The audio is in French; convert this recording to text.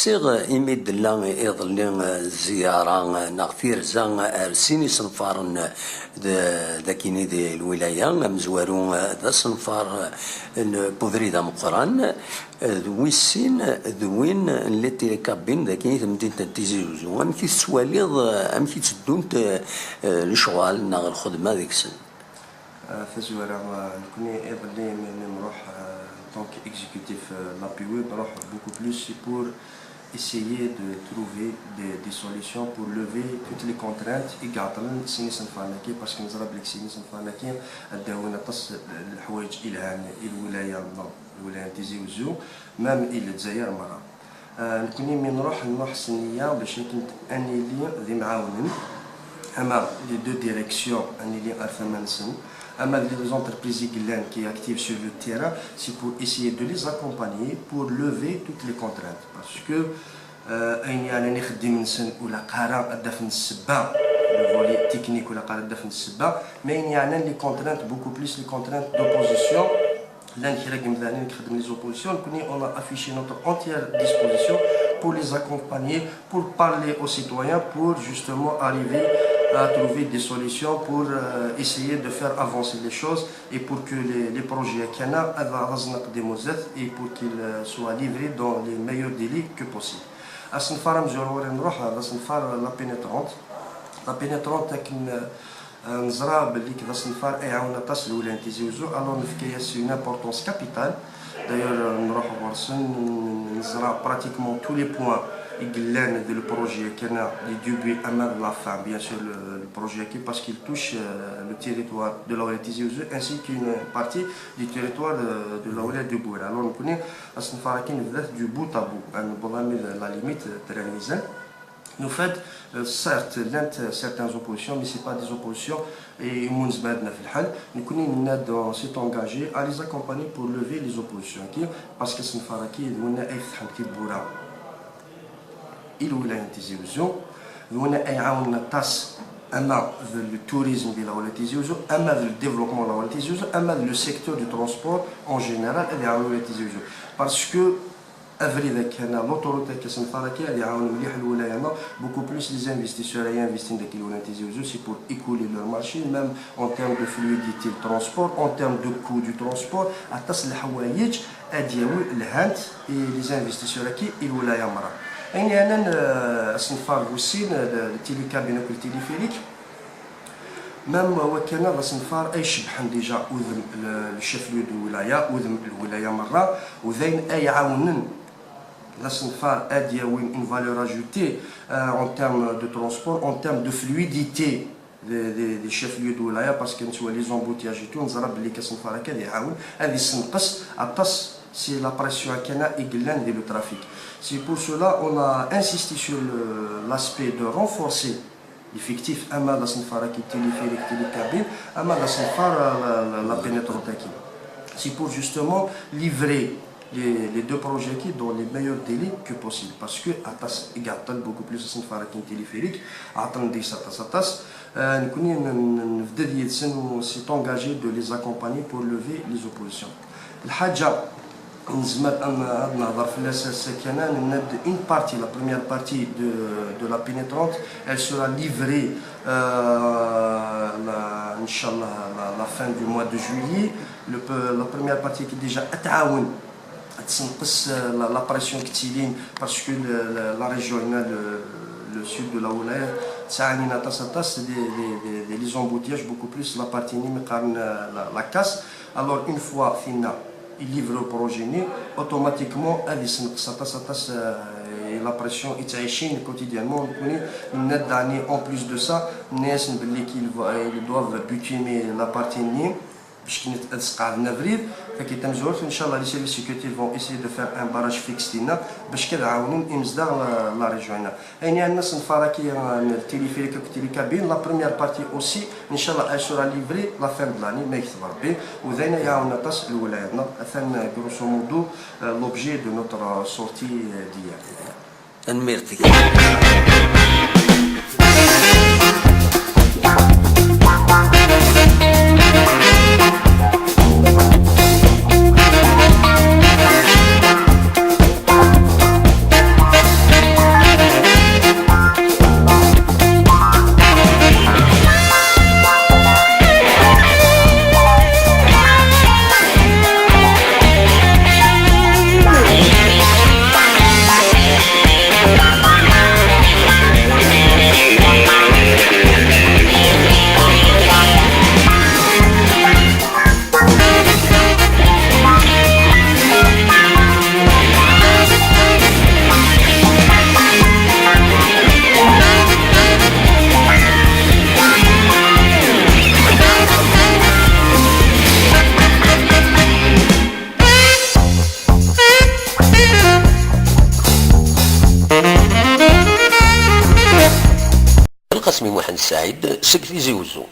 سيغ إميد الله إظلين زيارة نغفير زان أرسيني صنفار ذاكيني دي الولاية مزوارون ذا صنفار بودريدا مقران ويسين ذوين التي كابين ذاكيني تمدين تنتيزي وزو أمكي تسواليض أمكي تدون لشغال ناغ الخدمة ذيك السن فزوارا نكوني إظلين نروح tant qu'exécutif l'APUE, beaucoup plus pour essayer de trouver des solutions pour lever toutes les contraintes إيجاتلن سينيسن فانكي parce que نزرب لك سينيسن فانكي الدولة تصل الحوايج إلى الولاية تيزي وزو مام إلى الجزائر مرة نكوني من نروح سنية باش كنت أني لي ذي معاونن أما لي دو ديريكسيون أني لي أثمان سن les entreprises qui sont actives sur le terrain, c'est pour essayer de les accompagner pour lever toutes les contraintes. Parce que le volet technique ou mais il y a les contraintes, beaucoup plus les contraintes d'opposition. Les oppositions, on a affiché notre entière disposition pour les accompagner, pour parler aux citoyens, pour justement arriver à trouver des solutions pour essayer de faire avancer les choses et pour que les projets qu'il y en a et pour qu'ils soient livrés dans les meilleurs délais que possible. À ce moment-là, la pénétrante. La pénétrante نزرع باللي كذا صنفار يعاون تصل الولاية تيزي وزو alors c'est une importance capitale. D'ailleurs نروح ورسن نزرع pratiquement tous les points يقلان ذي البروجي كان du début à la fin bien sûr le projet qui parce qu'il touche le territoire de la Walaïa Tizi Ouzou ainsi qu'une partie du territoire de la Walaïa de Bouira. Alors nous connaissons الصنفار كاين بذات du bout à bout la limite de la Nizan. Nous fait certes certaines oppositions, mais ce n'est pas des oppositions et nous s'est engagé à les accompagner pour lever les oppositions parce que c'est une faraki nous الولاية تيزي وزو nous يعاون الطاس أما le tourisme de la Walaïa Tizi Ouzou أما le développement de la Walaïa Tizi Ouzou أما le secteur du transport en général يعاون الولاية Tizi Ouzou parce que أفريدا كان l'autorité كاسم فاركي اللي يعاون مليح الولاية beaucoup plus les investisseurs qui investissent dans الولاية Tizi Ouzou c'est pour écouler leur marché même en termes de fluidité du transport en termes de coût du transport أتصل الحوايج أدياوي الهانت les investisseurs كي الولاية مرة يعني أنا صنفار وسين التيليكابين والتيليفيريك مام وكان صنفار أي شبحن ديجا أذن الشفليو دو الولاية أذن الولاية مرة وذين أي عاونن la صنفار أدياوين une valeur ajoutée en termes de transport en termes de fluidité des chefs-lieux de wilaya parce que les embouteillages et tout نزرب اللي كصنفار هكا يعاون هذه سنقص الطس c'est la pression qui est le trafic. C'est pour cela qu'on a insisté sur l'aspect de renforcer l'effectif à la Sinfara qui est téléphérique, télécabine, à la Sinfara la pénétrante. C'est pour justement livrer les deux projets qui dans les meilleurs délais que possible. Parce que Atas égatal beaucoup plus Sinfara qui est téléphérique, attendre des Satas. Nous s'est engagé de les accompagner pour lever les oppositions. Une partie, la première partie de la pénétrante, elle sera livrée Inch'Allah la fin du mois de juillet. La première partie qui est déjà la pression qui est parce que la région, le sud de la Walaïa, c'est des embouteillages beaucoup plus la partie la casse. Alors une fois fini il livre le projet automatiquement la pression est quotidiennement en plus de ça ils doivent butiner la partie باش كنتسقى لنا فريد فكيتمزور ان شاء الله لي سيرفيس سيكوريتي فون اسيي دو فير ان باراج فيكس لينا باش كنعاونوا امزدا لا ريجيون يعني الناس نفاركي التيليفيريك والتيليكابين لا بروميير بارتي اوسي ان شاء الله اشورا ليفري لا فان دو لاني ما يكتب ربي وذينا يعاوننا تصل لولايتنا اثن غروسو مودو لوبجي دو نوتر سورتي ديال ميرتي القاسمي محمد السعيد سك تيزي وزو